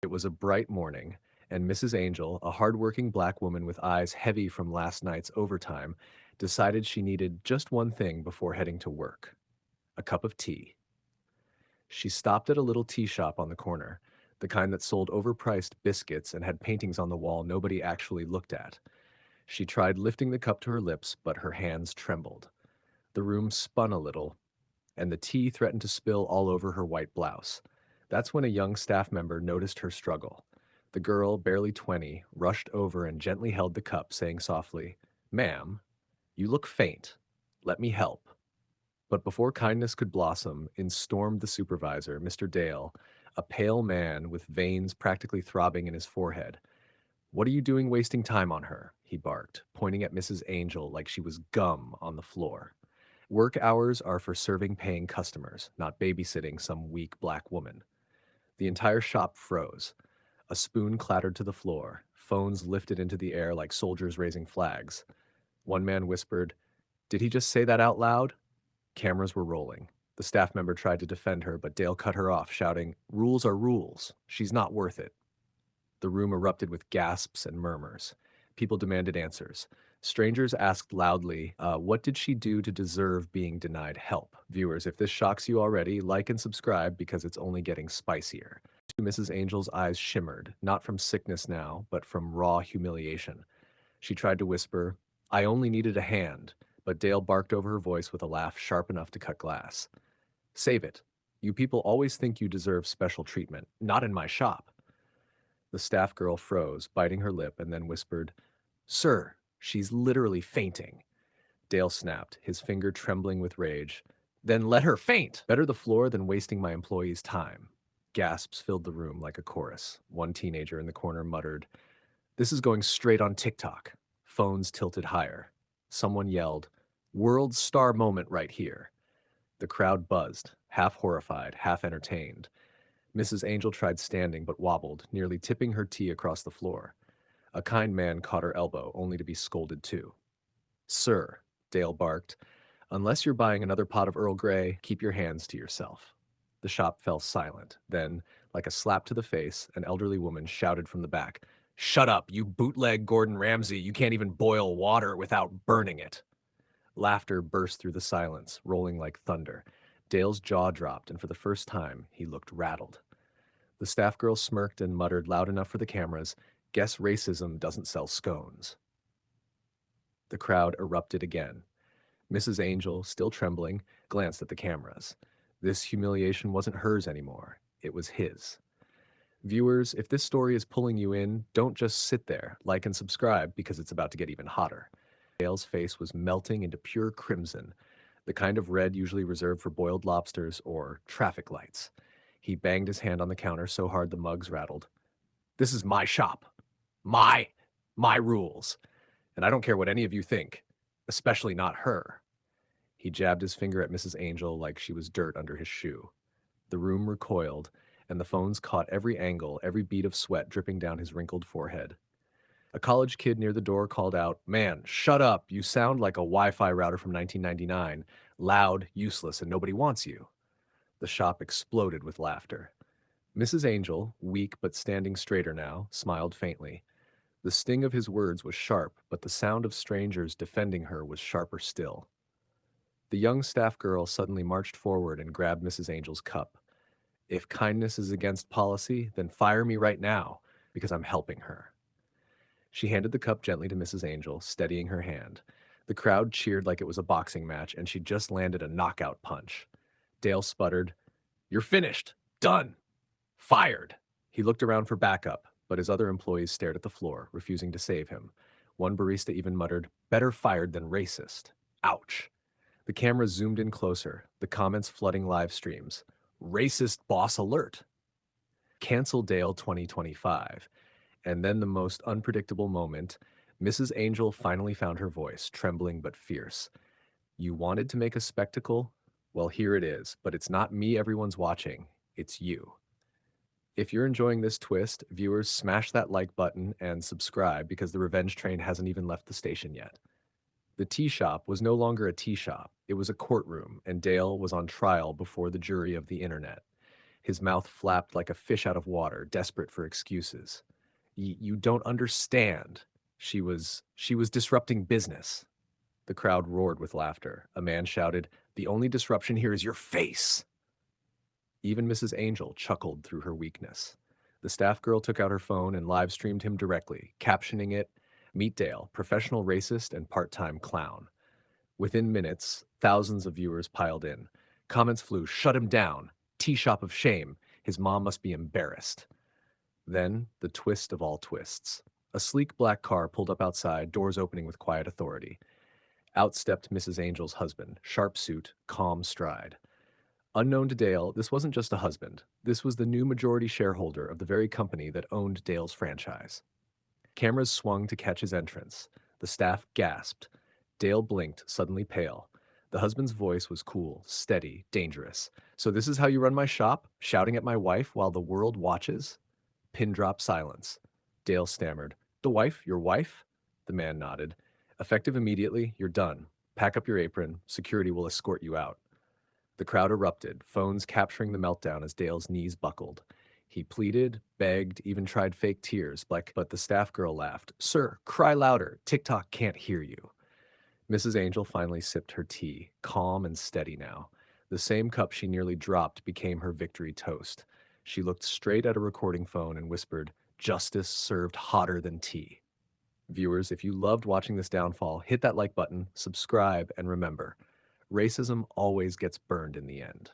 It was a bright morning, and Mrs. Angel, a hardworking black woman with eyes heavy from last night's overtime, decided she needed just one thing before heading to work: a cup of tea. She stopped at a little tea shop on the corner, the kind that sold overpriced biscuits and had paintings on the wall nobody actually looked at. She tried lifting the cup to her lips, but her hands trembled. The room spun a little, and the tea threatened to spill all over her white blouse. That's when a young staff member noticed her struggle. The girl, barely 20, rushed over and gently held the cup, saying softly, "Ma'am, you look faint. Let me help." But before kindness could blossom, in stormed the supervisor, Mr. Dale, a pale man with veins practically throbbing in his forehead. "What are you doing wasting time on her?" he barked, pointing at Mrs. Angel like she was gum on the floor. "Work hours are for serving paying customers, not babysitting some weak black woman." The entire shop froze. A spoon clattered to the floor. Phones lifted into the air like soldiers raising flags. One man whispered, "Did he just say that out loud?" Cameras were rolling. The staff member tried to defend her, but Dale cut her off, shouting, "Rules are rules. She's not worth it." The room erupted with gasps and murmurs. People demanded answers. Strangers asked loudly, what did she do to deserve being denied help? Viewers, if this shocks you already, like and subscribe because it's only getting spicier. Mrs. Angel's eyes shimmered, not from sickness now, but from raw humiliation. She tried to whisper, "I only needed a hand," but Dale barked over her voice with a laugh sharp enough to cut glass. "Save it. You people always think you deserve special treatment. Not in my shop." The staff girl froze, biting her lip, and then whispered, "Sir, she's literally fainting." Dale snapped, his finger trembling with rage. "Then let her faint! Better the floor than wasting my employees' time." Gasps filled the room like a chorus. One teenager in the corner muttered, "This is going straight on TikTok." Phones tilted higher. Someone yelled, "World star moment right here." The crowd buzzed, half horrified, half entertained. Mrs. Angel tried standing but wobbled, nearly tipping her tea across the floor. A kind man caught her elbow, only to be scolded too. "Sir," Dale barked, "unless you're buying another pot of Earl Grey, keep your hands to yourself." The shop fell silent. Then, like a slap to the face, an elderly woman shouted from the back, "Shut up, you bootleg Gordon Ramsay. You can't even boil water without burning it." Laughter burst through the silence, rolling like thunder. Dale's jaw dropped, and for the first time, he looked rattled. The staff girl smirked and muttered loud enough for the cameras, "Guess racism doesn't sell scones." The crowd erupted again. Mrs. Angel, still trembling, glanced at the cameras. This humiliation wasn't hers anymore. It was his. Viewers, if this story is pulling you in, don't just sit there. Like and subscribe because it's about to get even hotter. Dale's face was melting into pure crimson, the kind of red usually reserved for boiled lobsters or traffic lights. He banged his hand on the counter so hard the mugs rattled. "This is my shop. My, my rules. And I don't care what any of you think, especially not her." He jabbed his finger at Mrs. Angel like she was dirt under his shoe. The room recoiled, and the phones caught every angle, every bead of sweat dripping down his wrinkled forehead. A college kid near the door called out, "Man, shut up. You sound like a Wi-Fi router from 1999. Loud, useless, and nobody wants you." The shop exploded with laughter. Mrs. Angel, weak but standing straighter now, smiled faintly. The sting of his words was sharp, but the sound of strangers defending her was sharper still. The young staff girl suddenly marched forward and grabbed Mrs. Angel's cup. "If kindness is against policy, then fire me right now, because I'm helping her." She handed the cup gently to Mrs. Angel, steadying her hand. The crowd cheered like it was a boxing match, and she just landed a knockout punch. Dale sputtered, "You're finished. Done. Fired." He looked around for backup, but his other employees stared at the floor, refusing to save him. One barista even muttered, "Better fired than racist." Ouch. The camera zoomed in closer, the comments flooding live streams. "Racist boss alert. Cancel Dale 2025. And then the most unpredictable moment, Mrs. Angel finally found her voice, trembling but fierce. "You wanted to make a spectacle? Well, here it is, but it's not me everyone's watching. It's you." If you're enjoying this twist, viewers, smash that like button and subscribe because the revenge train hasn't even left the station yet. The tea shop was no longer a tea shop. It was a courtroom, and Dale was on trial before the jury of the internet. His mouth flapped like a fish out of water, desperate for excuses. You don't understand. She was disrupting business." The crowd roared with laughter. A man shouted, "The only disruption here is your face." Even Mrs. Angel chuckled through her weakness. The staff girl took out her phone and live streamed him directly, captioning it, "Meet Dale, professional racist and part-time clown." Within minutes, thousands of viewers piled in. Comments flew, "Shut him down. Tea shop of shame. His mom must be embarrassed." Then, the twist of all twists. A sleek black car pulled up outside, doors opening with quiet authority. Out stepped Mrs. Angel's husband, sharp suit, calm stride. Unknown to Dale, this wasn't just a husband. This was the new majority shareholder of the very company that owned Dale's franchise. Cameras swung to catch his entrance. The staff gasped. Dale blinked, suddenly pale. The husband's voice was cool, steady, dangerous. "So this is how you run my shop? Shouting at my wife while the world watches?" Pin drop silence. Dale stammered, "The wife? Your wife?" The man nodded. "Effective immediately, you're done. Pack up your apron. Security will escort you out." The crowd erupted, phones capturing the meltdown as Dale's knees buckled. He pleaded, begged, even tried fake tears, but the staff girl laughed. "Sir, cry louder. TikTok can't hear you." Mrs. Angel finally sipped her tea, calm and steady now. The same cup she nearly dropped became her victory toast. She looked straight at a recording phone and whispered, "Justice served hotter than tea." Viewers, if you loved watching this downfall, hit that like button, subscribe, and remember, racism always gets burned in the end.